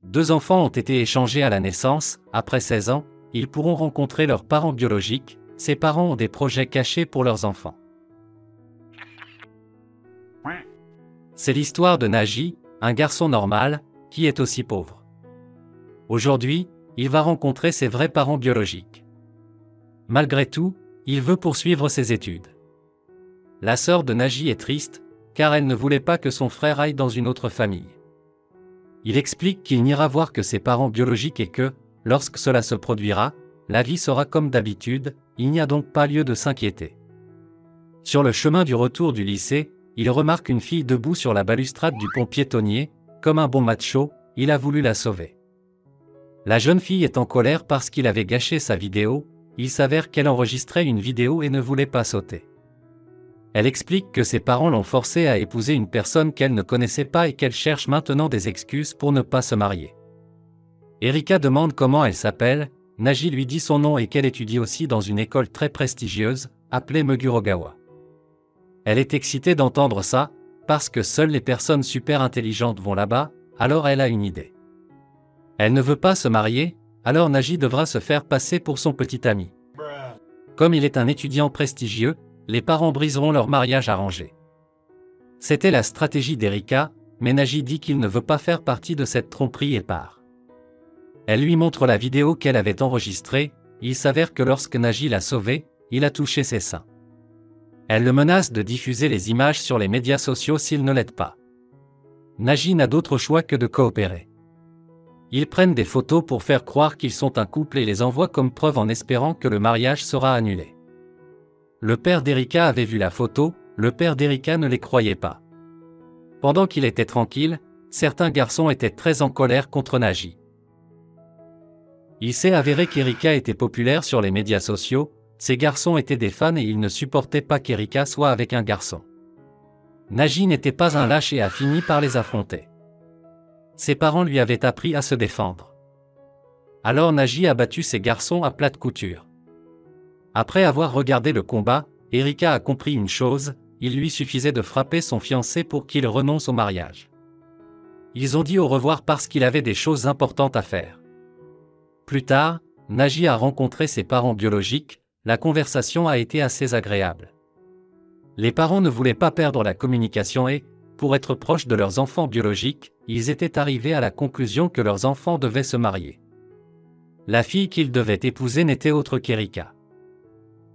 2 enfants ont été échangés à la naissance. Après 16 ans, ils pourront rencontrer leurs parents biologiques. Ces parents ont des projets cachés pour leurs enfants. C'est l'histoire de Naji, un garçon normal, qui est aussi pauvre. Aujourd'hui, il va rencontrer ses vrais parents biologiques. Malgré tout, il veut poursuivre ses études. La sœur de Naji est triste, car elle ne voulait pas que son frère aille dans une autre famille. Il explique qu'il n'ira voir que ses parents biologiques et que, lorsque cela se produira, la vie sera comme d'habitude, il n'y a donc pas lieu de s'inquiéter. Sur le chemin du retour du lycée, il remarque une fille debout sur la balustrade du pont piétonnier. Comme un bon macho, il a voulu la sauver. La jeune fille est en colère parce qu'il avait gâché sa vidéo. Il s'avère qu'elle enregistrait une vidéo et ne voulait pas sauter. Elle explique que ses parents l'ont forcée à épouser une personne qu'elle ne connaissait pas et qu'elle cherche maintenant des excuses pour ne pas se marier. Erika demande comment elle s'appelle. Naji lui dit son nom et qu'elle étudie aussi dans une école très prestigieuse, appelée Megurogawa. Elle est excitée d'entendre ça, parce que seules les personnes super intelligentes vont là-bas, alors elle a une idée. Elle ne veut pas se marier, alors Naji devra se faire passer pour son petit ami. Comme il est un étudiant prestigieux, les parents briseront leur mariage arrangé. C'était la stratégie d'Erika, mais Naji dit qu'il ne veut pas faire partie de cette tromperie et part. Elle lui montre la vidéo qu'elle avait enregistrée. Il s'avère que lorsque Naji l'a sauvé, il a touché ses seins. Elle le menace de diffuser les images sur les médias sociaux s'il ne l'aide pas. Naji n'a d'autre choix que de coopérer. Ils prennent des photos pour faire croire qu'ils sont un couple et les envoient comme preuve en espérant que le mariage sera annulé. Le père d'Erika avait vu la photo, le père d'Erika ne les croyait pas. Pendant qu'il était tranquille, certains garçons étaient très en colère contre Naji. Il s'est avéré qu'Erika était populaire sur les médias sociaux. Ces garçons étaient des fans et ils ne supportaient pas qu'Erika soit avec un garçon. Naji n'était pas un lâche et a fini par les affronter. Ses parents lui avaient appris à se défendre. Alors Naji a battu ces garçons à plate couture. Après avoir regardé le combat, Erika a compris une chose, il lui suffisait de frapper son fiancé pour qu'il renonce au mariage. Ils ont dit au revoir parce qu'il avait des choses importantes à faire. Plus tard, Naji a rencontré ses parents biologiques. La conversation a été assez agréable. Les parents ne voulaient pas perdre la communication et, pour être proches de leurs enfants biologiques, ils étaient arrivés à la conclusion que leurs enfants devaient se marier. La fille qu'ils devaient épouser n'était autre qu'Erika.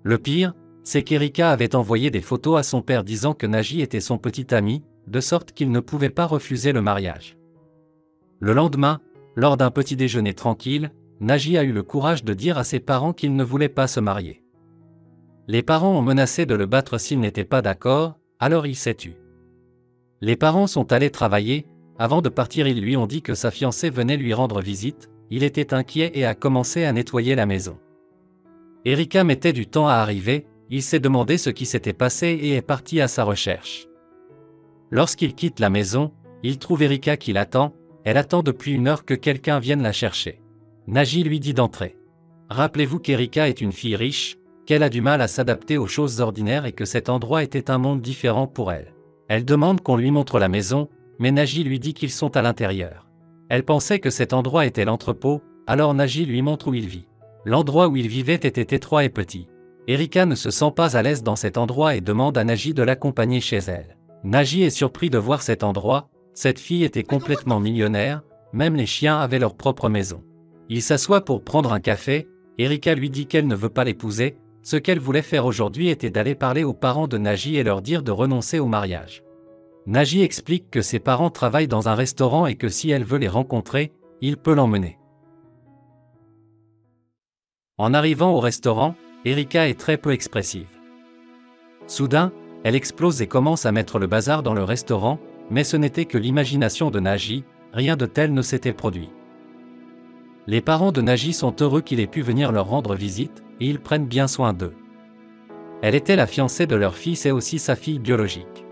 Le pire, c'est qu'Erika avait envoyé des photos à son père disant que Naji était son petit ami, de sorte qu'il ne pouvait pas refuser le mariage. Le lendemain, lors d'un petit déjeuner tranquille, Naji a eu le courage de dire à ses parents qu'il ne voulait pas se marier. Les parents ont menacé de le battre s'il n'était pas d'accord, alors il s'est tu. Les parents sont allés travailler. Avant de partir, ils lui ont dit que sa fiancée venait lui rendre visite. Il était inquiet et a commencé à nettoyer la maison. Erika mettait du temps à arriver. Il s'est demandé ce qui s'était passé et est parti à sa recherche. Lorsqu'il quitte la maison, il trouve Erika qui l'attend. Elle attend depuis 1 heure que quelqu'un vienne la chercher. Naji lui dit d'entrer. Rappelez-vous qu'Erika est une fille riche, qu'elle a du mal à s'adapter aux choses ordinaires et que cet endroit était un monde différent pour elle. Elle demande qu'on lui montre la maison, mais Naji lui dit qu'ils sont à l'intérieur. Elle pensait que cet endroit était l'entrepôt, alors Naji lui montre où il vit. L'endroit où il vivait était étroit et petit. Erika ne se sent pas à l'aise dans cet endroit et demande à Naji de l'accompagner chez elle. Naji est surpris de voir cet endroit. Cette fille était complètement millionnaire, même les chiens avaient leur propre maison. Il s'assoit pour prendre un café. Erika lui dit qu'elle ne veut pas l'épouser. Ce qu'elle voulait faire aujourd'hui était d'aller parler aux parents de Naji et leur dire de renoncer au mariage. Naji explique que ses parents travaillent dans un restaurant et que si elle veut les rencontrer, il peut l'emmener. En arrivant au restaurant, Erika est très peu expressive. Soudain, elle explose et commence à mettre le bazar dans le restaurant, mais ce n'était que l'imagination de Naji, rien de tel ne s'était produit. Les parents de Naji sont heureux qu'il ait pu venir leur rendre visite, et ils prennent bien soin d'eux. Elle était la fiancée de leur fils et aussi sa fille biologique.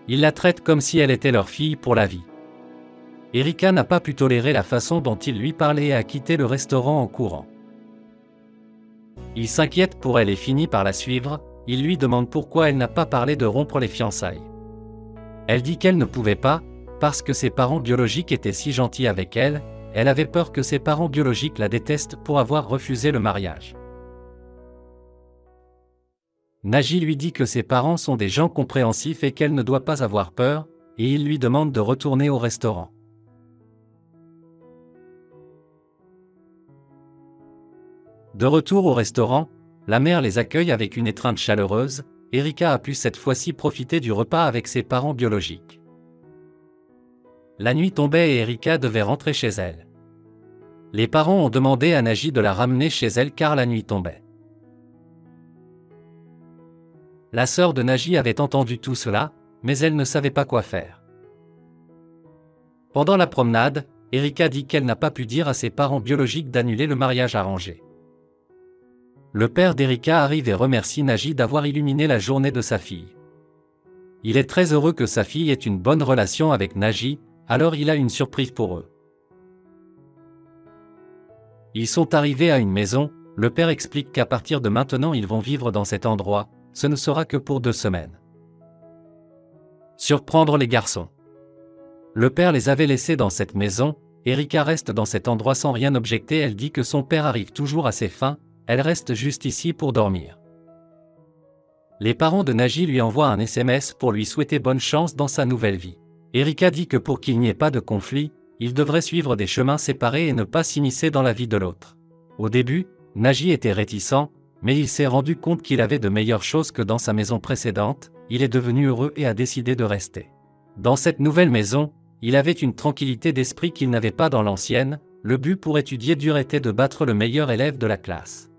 Ils la traitent comme si elle était leur fille pour la vie. Erika n'a pas pu tolérer la façon dont il lui parlait et a quitté le restaurant en courant. Il s'inquiète pour elle et finit par la suivre. Il lui demande pourquoi elle n'a pas parlé de rompre les fiançailles. Elle dit qu'elle ne pouvait pas, parce que ses parents biologiques étaient si gentils avec elle, elle avait peur que ses parents biologiques la détestent pour avoir refusé le mariage. Naji lui dit que ses parents sont des gens compréhensifs et qu'elle ne doit pas avoir peur, et il lui demande de retourner au restaurant. De retour au restaurant, la mère les accueille avec une étreinte chaleureuse. Erika a pu cette fois-ci profiter du repas avec ses parents biologiques. La nuit tombait et Erika devait rentrer chez elle. Les parents ont demandé à Naji de la ramener chez elle car la nuit tombait. La sœur de Naji avait entendu tout cela, mais elle ne savait pas quoi faire. Pendant la promenade, Erika dit qu'elle n'a pas pu dire à ses parents biologiques d'annuler le mariage arrangé. Le père d'Erika arrive et remercie Naji d'avoir illuminé la journée de sa fille. Il est très heureux que sa fille ait une bonne relation avec Naji, alors il a une surprise pour eux. Ils sont arrivés à une maison, le père explique qu'à partir de maintenant ils vont vivre dans cet endroit, ce ne sera que pour 2 semaines. Surprendre les garçons. Le père les avait laissés dans cette maison, Erika reste dans cet endroit sans rien objecter, elle dit que son père arrive toujours à ses fins, elle reste juste ici pour dormir. Les parents de Naji lui envoient un SMS pour lui souhaiter bonne chance dans sa nouvelle vie. Erika dit que pour qu'il n'y ait pas de conflit, ils devraient suivre des chemins séparés et ne pas s'immiscer dans la vie de l'autre. Au début, Naji était réticent, mais il s'est rendu compte qu'il avait de meilleures choses que dans sa maison précédente, il est devenu heureux et a décidé de rester. Dans cette nouvelle maison, il avait une tranquillité d'esprit qu'il n'avait pas dans l'ancienne, le but pour étudier dur était de battre le meilleur élève de la classe.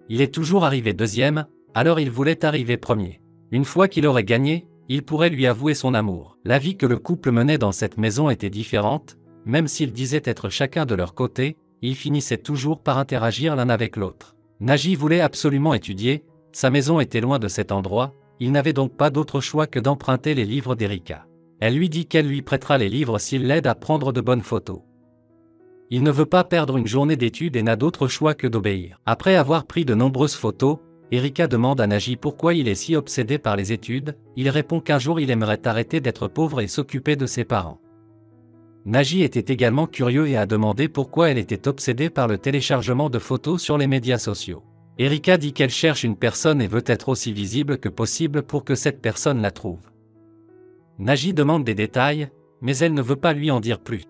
Il est toujours arrivé deuxième, alors il voulait arriver premier. Une fois qu'il aurait gagné, il pourrait lui avouer son amour. La vie que le couple menait dans cette maison était différente, même s'ils disaient être chacun de leur côté, ils finissaient toujours par interagir l'un avec l'autre. Naji voulait absolument étudier, sa maison était loin de cet endroit, il n'avait donc pas d'autre choix que d'emprunter les livres d'Erika. Elle lui dit qu'elle lui prêtera les livres s'il l'aide à prendre de bonnes photos. Il ne veut pas perdre une journée d'études et n'a d'autre choix que d'obéir. Après avoir pris de nombreuses photos, Erika demande à Naji pourquoi il est si obsédé par les études, il répond qu'un jour il aimerait arrêter d'être pauvre et s'occuper de ses parents. Naji était également curieux et a demandé pourquoi elle était obsédée par le téléchargement de photos sur les médias sociaux. Erika dit qu'elle cherche une personne et veut être aussi visible que possible pour que cette personne la trouve. Naji demande des détails, mais elle ne veut pas lui en dire plus.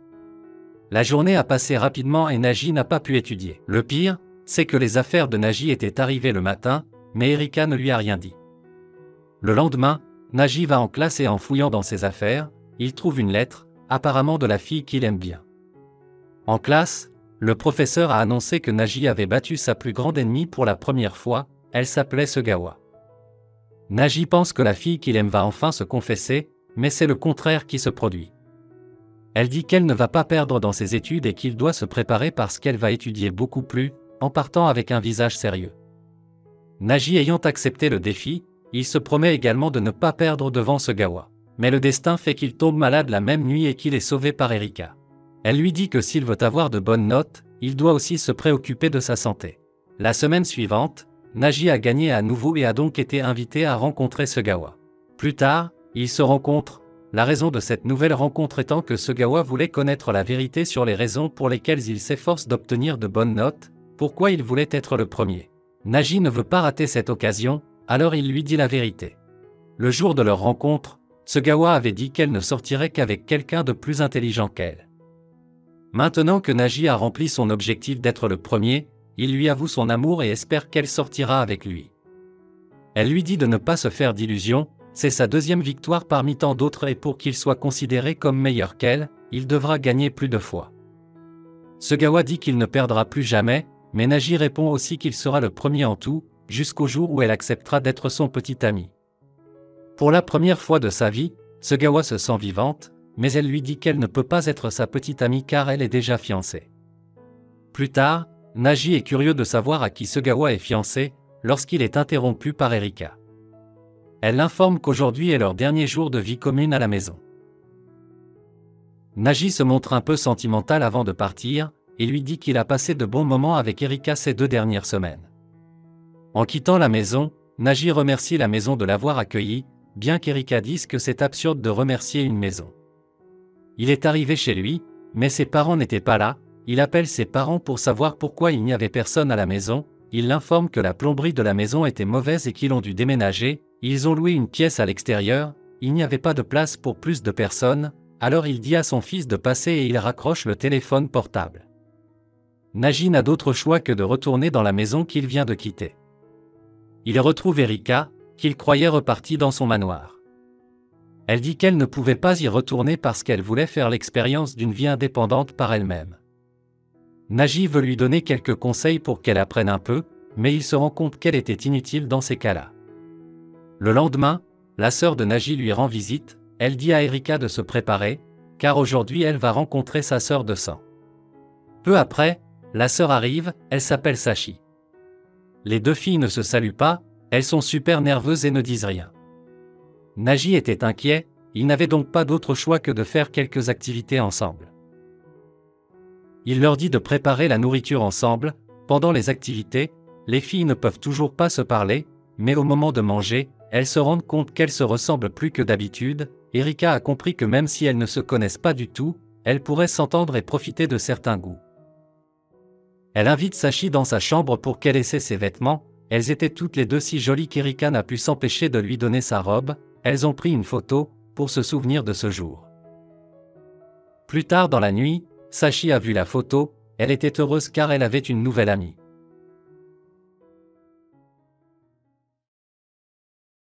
La journée a passé rapidement et Naji n'a pas pu étudier. Le pire, c'est que les affaires de Naji étaient arrivées le matin, mais Erika ne lui a rien dit. Le lendemain, Naji va en classe et en fouillant dans ses affaires, il trouve une lettre, apparemment de la fille qu'il aime bien. En classe, le professeur a annoncé que Naji avait battu sa plus grande ennemie pour la première fois, elle s'appelait Sugawa. Naji pense que la fille qu'il aime va enfin se confesser, mais c'est le contraire qui se produit. Elle dit qu'elle ne va pas perdre dans ses études et qu'il doit se préparer parce qu'elle va étudier beaucoup plus, en partant avec un visage sérieux. Naji ayant accepté le défi, il se promet également de ne pas perdre devant Sugawa. Mais le destin fait qu'il tombe malade la même nuit et qu'il est sauvé par Erika. Elle lui dit que s'il veut avoir de bonnes notes, il doit aussi se préoccuper de sa santé. La semaine suivante, Naji a gagné à nouveau et a donc été invité à rencontrer Sugawa. Plus tard, ils se rencontrent, la raison de cette nouvelle rencontre étant que Sugawa voulait connaître la vérité sur les raisons pour lesquelles il s'efforce d'obtenir de bonnes notes, pourquoi il voulait être le premier. Naji ne veut pas rater cette occasion, alors il lui dit la vérité. Le jour de leur rencontre, Sugawa avait dit qu'elle ne sortirait qu'avec quelqu'un de plus intelligent qu'elle. Maintenant que Naji a rempli son objectif d'être le premier, il lui avoue son amour et espère qu'elle sortira avec lui. Elle lui dit de ne pas se faire d'illusions, c'est sa deuxième victoire parmi tant d'autres et pour qu'il soit considéré comme meilleur qu'elle, il devra gagner plus de fois. Sugawa dit qu'il ne perdra plus jamais, mais Naji répond aussi qu'il sera le premier en tout, jusqu'au jour où elle acceptera d'être son petit ami. Pour la première fois de sa vie, Sugawa se sent vivante, mais elle lui dit qu'elle ne peut pas être sa petite amie car elle est déjà fiancée. Plus tard, Naji est curieux de savoir à qui Sugawa est fiancé, lorsqu'il est interrompu par Erika. Elle l'informe qu'aujourd'hui est leur dernier jour de vie commune à la maison. Naji se montre un peu sentimental avant de partir, et lui dit qu'il a passé de bons moments avec Erika ces 2 dernières semaines. En quittant la maison, Naji remercie la maison de l'avoir accueilli, bien qu'Erika dise que c'est absurde de remercier une maison. Il est arrivé chez lui, mais ses parents n'étaient pas là. Il appelle ses parents pour savoir pourquoi il n'y avait personne à la maison. Il l'informe que la plomberie de la maison était mauvaise et qu'ils ont dû déménager. Ils ont loué une pièce à l'extérieur. Il n'y avait pas de place pour plus de personnes. Alors il dit à son fils de passer et il raccroche le téléphone portable. Naji n'a d'autre choix que de retourner dans la maison qu'il vient de quitter. Il retrouve Erika, qu'il croyait repartie dans son manoir. Elle dit qu'elle ne pouvait pas y retourner parce qu'elle voulait faire l'expérience d'une vie indépendante par elle-même. Naji veut lui donner quelques conseils pour qu'elle apprenne un peu, mais il se rend compte qu'elle était inutile dans ces cas-là. Le lendemain, la sœur de Naji lui rend visite. Elle dit à Erika de se préparer, car aujourd'hui elle va rencontrer sa sœur de sang. Peu après, la sœur arrive, elle s'appelle Sachi. Les deux filles ne se saluent pas, elles sont super nerveuses et ne disent rien. Naji était inquiet, il n'avait donc pas d'autre choix que de faire quelques activités ensemble. Il leur dit de préparer la nourriture ensemble. Pendant les activités, les filles ne peuvent toujours pas se parler, mais au moment de manger, elles se rendent compte qu'elles se ressemblent plus que d'habitude. Erika a compris que même si elles ne se connaissent pas du tout, elles pourraient s'entendre et profiter de certains goûts. Elle invite Sachi dans sa chambre pour qu'elle essaie ses vêtements. Elles étaient toutes les deux si jolies qu'Erika n'a pu s'empêcher de lui donner sa robe. Elles ont pris une photo pour se souvenir de ce jour. Plus tard dans la nuit, Sachi a vu la photo. Elle était heureuse car elle avait une nouvelle amie.